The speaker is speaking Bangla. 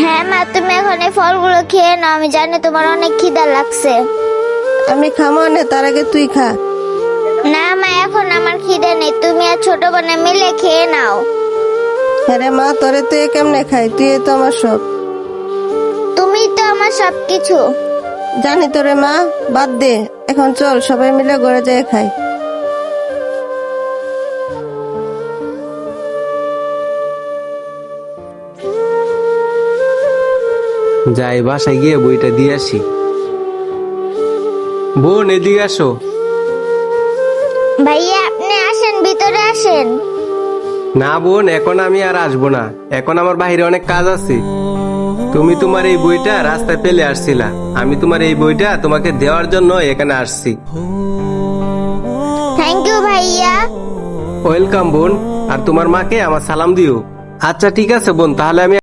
হ্যাঁ মা, তুমি এখন এই ফলগুলো খেয়ে নাও, আমি জানি তোমার অনেক খিদা লাগছে। আমি খামো না, তার আগে তুই খা। না মা, এখন আমার খিদে নেই, তুমি আর ছোট বোনে মিলে খেয়ে নাও। হ্যাঁ রে মা, তোরে তুই কেমনে খাই, তুই তো আমার সব। তুমি তো আমার সবকিছু। জানি তো রে মা, বাদ দে, এখন চল সবাই মিলে ঘরে যেয়ে খাই। যাই বাসায় গিয়ে বইটা দিয়ে আসি। বোন এদিকে আসো। ভাইয়া আপনি আসেন, ভিতরে আসেন। না বোন, এখন আমি আর আসবো না, এখন আমার বাইরে অনেক কাজ আছে। তুমি তোমার এই বইটা রাস্তায় ফেলে আসছিলা, আমি তোমার এই বইটা তোমাকে দেওয়ার জন্য এখানে আসছি। থ্যাংক ইউ ভাইয়া। ওয়েলকাম বোন, আর তোমার মাকে আমার সালাম দিও। আচ্ছা ঠিক আছে বোন, তাহলে আমি